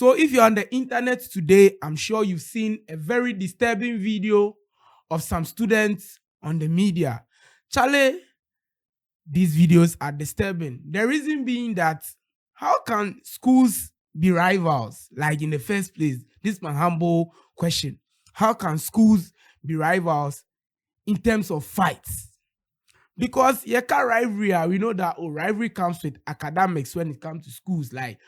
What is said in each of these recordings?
So if you're on the internet today, I'm sure you've seen a very disturbing video of some students on the media. Charlie, these videos are disturbing. The reason being that how can schools be rivals? Like in the first place, this is my humble question. How can schools be rivals in terms of fights? Because yeka rivalry, we know that rivalry comes with academics when it comes to schools. Like,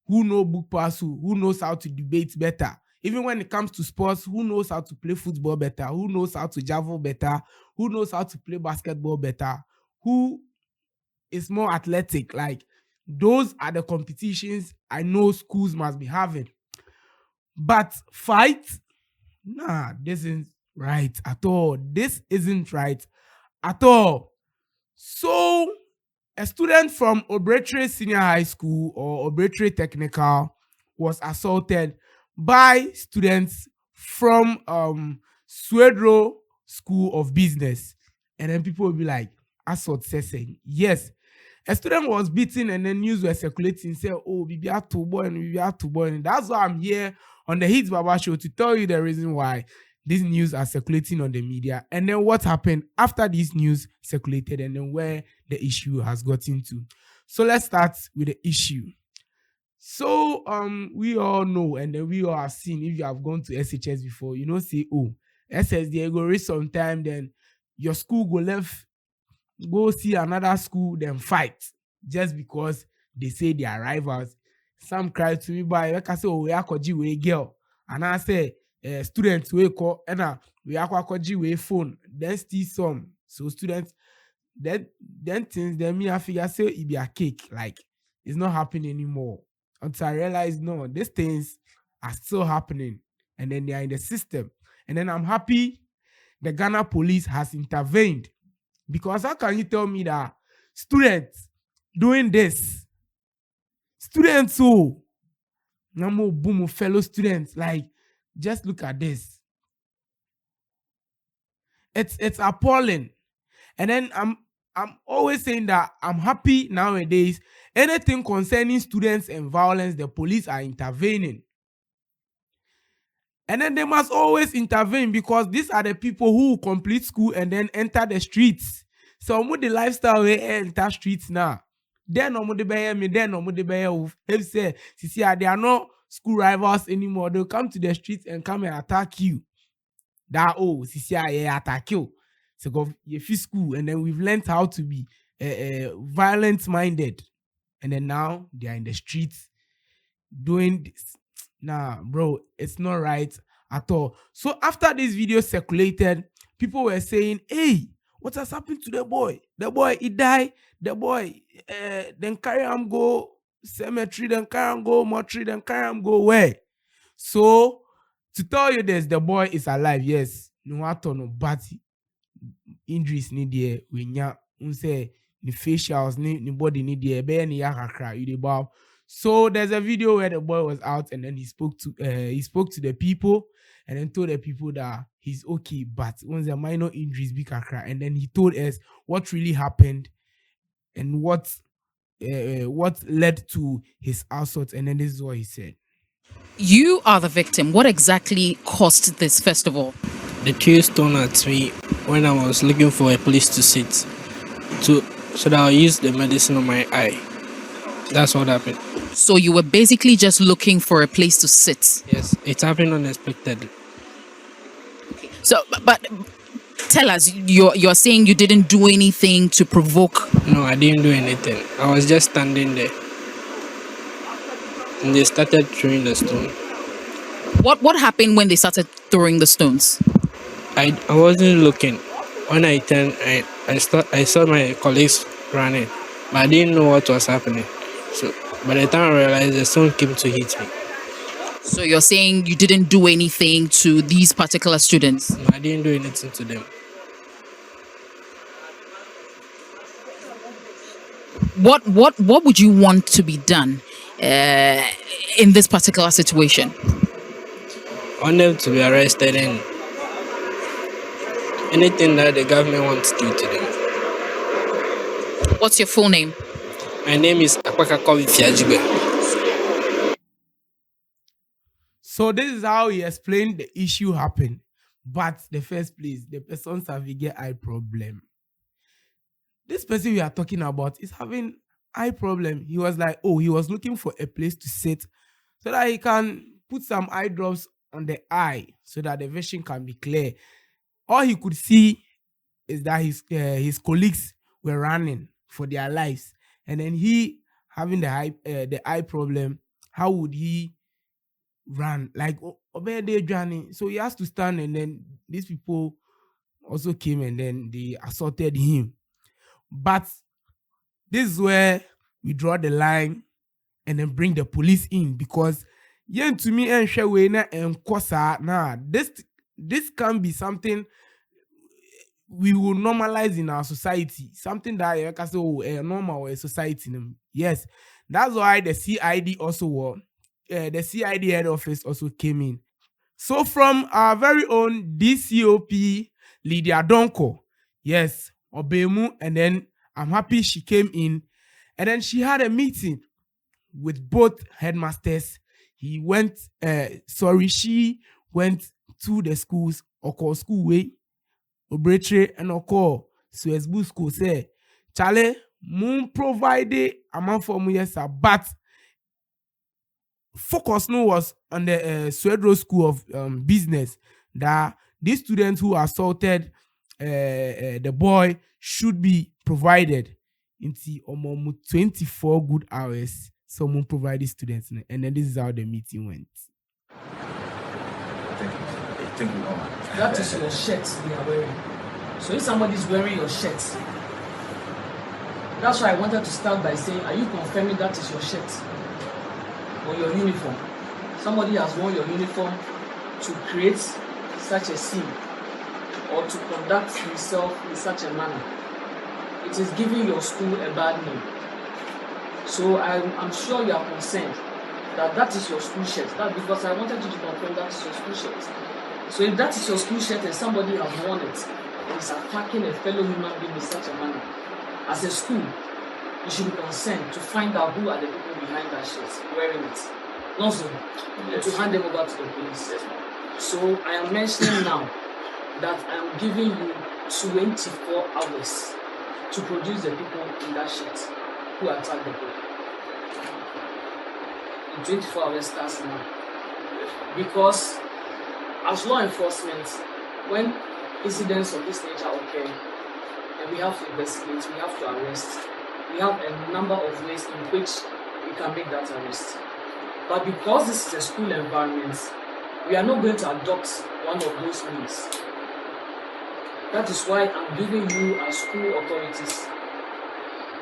who know book pass who knows how to debate better. Even when it comes to sports, who knows how to play football better? Who knows how to javel better? Who knows how to play basketball better? Who is more athletic? Like, those are the competitions I know schools must be having. But fight? Nah, this isn't right at all. This isn't right at all. So, a student from Obrachire Senior High School or Obrachire Technical was assaulted by students from swesbu School of Business. And then people will be like, assault saying, yes. A student was beaten and then news were circulating, say, oh, we are two boy and we are two boy. And that's why I'm here on the Hits Baba Show to tell you the reason why these news are circulating on the media, and then what happened after this news circulated, and then where the issue has gotten to. So let's start with the issue. So we all know, and then we all have seen, if you have gone to SHS before, you know, say, oh, SSD go reach sometime, then your school go see another school, then fight just because they say they are rivals. Some cry to me by like I say, oh, we are a girl, and I say, students we call and we are with phone, then still some. So students then things then me I figure say it be a cake, like it's not happening anymore. Until I realize no, these things are still happening, and then they are in the system. And then I'm happy the Ghana police has intervened, because how can you tell me that students doing this, students so no boom fellow students, like, just look at this. It's appalling. And then I'm always saying that I'm happy nowadays. Anything concerning students and violence, the police are intervening. And then they must always intervene, because these are the people who complete school and then enter the streets. So with the lifestyle we enter streets now. Then no the bear me, then no the bear if say they are not school rivals anymore. They'll come to the streets and come and attack you. That attack you. So go if you school, and then we've learned how to be violent minded, and then now they are in the streets doing this. Nah, bro, it's not right at all. So after this video circulated, people were saying, hey, what has happened to the boy? The boy, he died. The boy, then carry him go cemetery, then carry him go mortuary, then carry him go where? So, to tell you this, the boy is alive, yes. No matter no, but injuries need there. When you say the facials, the body need there. Be any yakakra, you the bow. So there's a video where the boy was out, and then he spoke to the people, and then told the people that he's okay, but once the minor injuries be kakra, and then he told us what really happened and what led to his assault, and then this is what he said. You are the victim. What exactly caused this festival? The tears thrown at me when I was looking for a place to sit, so that I'll use the medicine on my eye. That's what happened. So you were basically just looking for a place to sit? Yes, it happened unexpectedly. So, but tell us, you're saying you didn't do anything to provoke? No, I didn't do anything. I was just standing there, and they started throwing the stone. What happened when they started throwing the stones? I wasn't looking. When I turned, I saw my colleagues running, but I didn't know what was happening. So by the time I realized, the stone came to hit me. So you're saying you didn't do anything to these particular students? No, I didn't do anything to them. What would you want to be done in this particular situation? I want them to be arrested and anything that the government wants to do to them. What's your full name? My name is Apakakowi Fiajibe. So this is how he explained the issue happened. But the first place, the person's having get eye problem. This person we are talking about is having eye problem. He was like, oh, he was looking for a place to sit so that he can put some eye drops on the eye so that the vision can be clear. All he could see is that his colleagues were running for their lives, and then he having the eye problem. How would he run? Like obey journey. So he has to stand, and then these people also came and then they assaulted him. But this is where we draw the line and then bring the police in, because yen to me and shawena and kosa nah, this can be something we will normalize in our society, something that you can say a normal society. Yes, that's why the CID also the CID head office also came in. So from our very own DCOP Lydia Donkor, yes, Obemu, and then I'm happy she came in, and then she had a meeting with both headmasters. She went to the schools, Oko school way, Obrachire and Oko swesbu school. Say, Chale, moon provided amount for me, yes, but focus no was on the Swedro School of Business, that these students who assaulted the boy should be provided into 24 good hours. Someone provided students, and then this is how the meeting went. Thank you. That is your shirt they are wearing. So if somebody is wearing your shirt, that's why I wanted to start by saying, are you confirming that is your shirt or your uniform? Somebody has worn your uniform to create such a scene or to conduct himself in such a manner. It is giving your school a bad name. So I'm sure you are concerned that is your school shirt. That's because I wanted you to confirm that is your school shirt. So if that is your school shirt and somebody has worn it and is attacking a fellow human being in such a manner, as a school, you should be concerned to find out who are the people behind that shirt wearing it. Not so, to hand them over to the police. So I am mentioning now that I am giving you 24 hours to produce the people in that shirt who attacked the boy. The 24 hours starts now. Because as law enforcement, when incidents of this nature occur, and we have to investigate, we have to arrest, we have a number of ways in which we can make that arrest. But because this is a school environment, we are not going to adopt one of those means. That is why I'm giving you as school authorities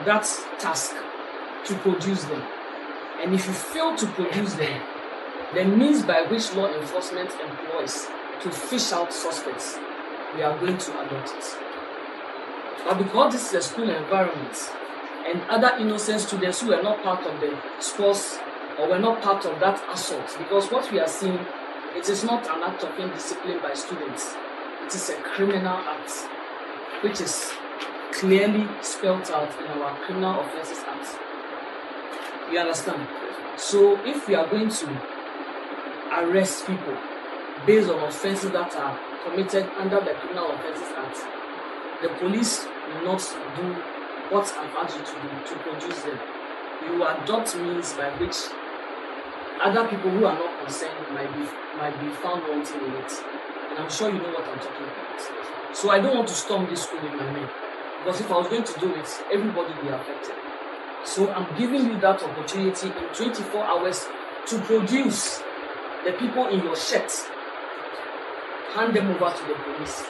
that task to produce them. And if you fail to produce them, the means by which law enforcement employs to fish out suspects, we are going to adopt it. But because this is a school environment, and other innocent students who were not part of the sports or were not part of that assault, because what we are seeing, it is not an act of indiscipline by students. It is a criminal act, which is clearly spelled out in our Criminal Offences Act. You understand? So if we are going to arrest people based on offences that are committed under the Criminal Offences Act, the police will not do what I've asked you to do to produce them. You will adopt means by which other people who are not concerned might be found wanting in it. And I'm sure you know what I'm talking about. So I don't want to storm this school with my men, because if I was going to do it, everybody will be affected. So I'm giving you that opportunity in 24 hours to produce the people in your shirt. Hand them over to the police,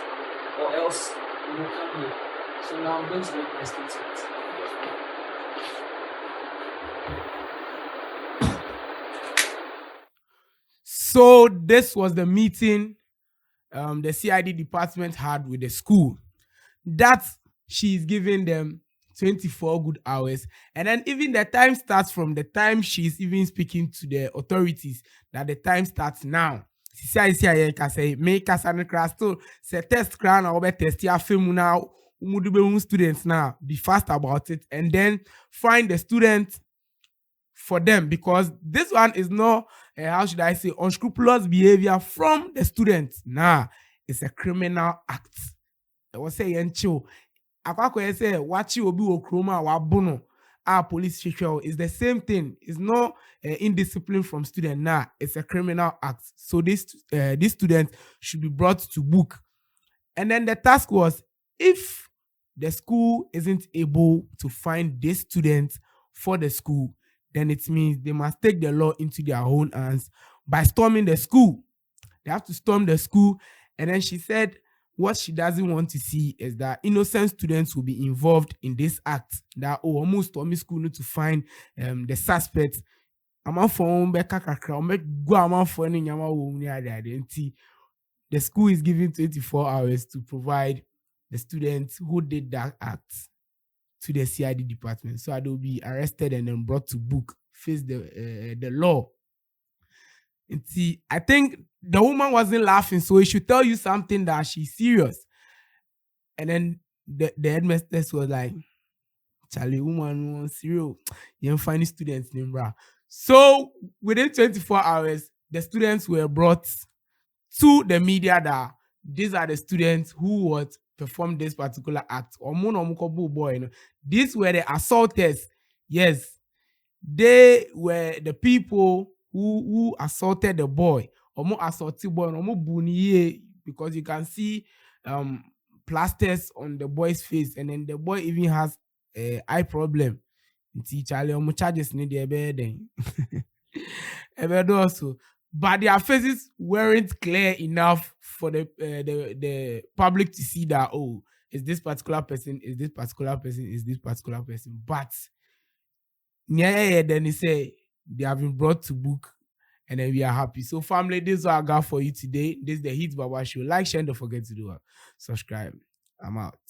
or else you will come here. So now I'm going to make my statement. So this was the meeting the CID department had with the school, that she's giving them 24 good hours, and then even the time starts from the time she's even speaking to the authorities, that the time starts now. CID can say make us an class to say test crown or test your film now. Students now be fast about it, and then find the student for them, because this one is not how should I say, unscrupulous behavior from the students. Nah, it's a criminal act. I was saying chill. Akwakwa say wachi obi okroma wabono. Our police official is the same thing. It's not indiscipline from student. Nah, it's a criminal act. So this student should be brought to book. And then the task was, if the school isn't able to find this student for the school, then it means they must take the law into their own hands by storming the school. They have to storm the school. And then she said what she doesn't want to see is that innocent students will be involved in this act. That almost storming school need to find the suspect. The school is given 24 hours to provide the students who did that act to the CID department, so they'll be arrested and then brought to book, face the law. And see, I think the woman wasn't laughing, so it should tell you something that she's serious. And then the headmistress was like, Charlie, woman, serious. You don't find students name, bra. So within 24 hours, the students were brought to the media that these are the students who would perform this particular act. These were the assaulters. Yes, they were the people who assaulted the boy. Assaulted boy, because you can see plasters on the boy's face, and then the boy even has eye problem. Charges need also. But their faces weren't clear enough for the public to see that, oh, is this particular person, is this particular person, is this particular person. But then he say they have been brought to book, and then we are happy. So family, this is what I got for you today. This is the Hits Baba Show. Like, share, and don't forget to do subscribe. I'm out.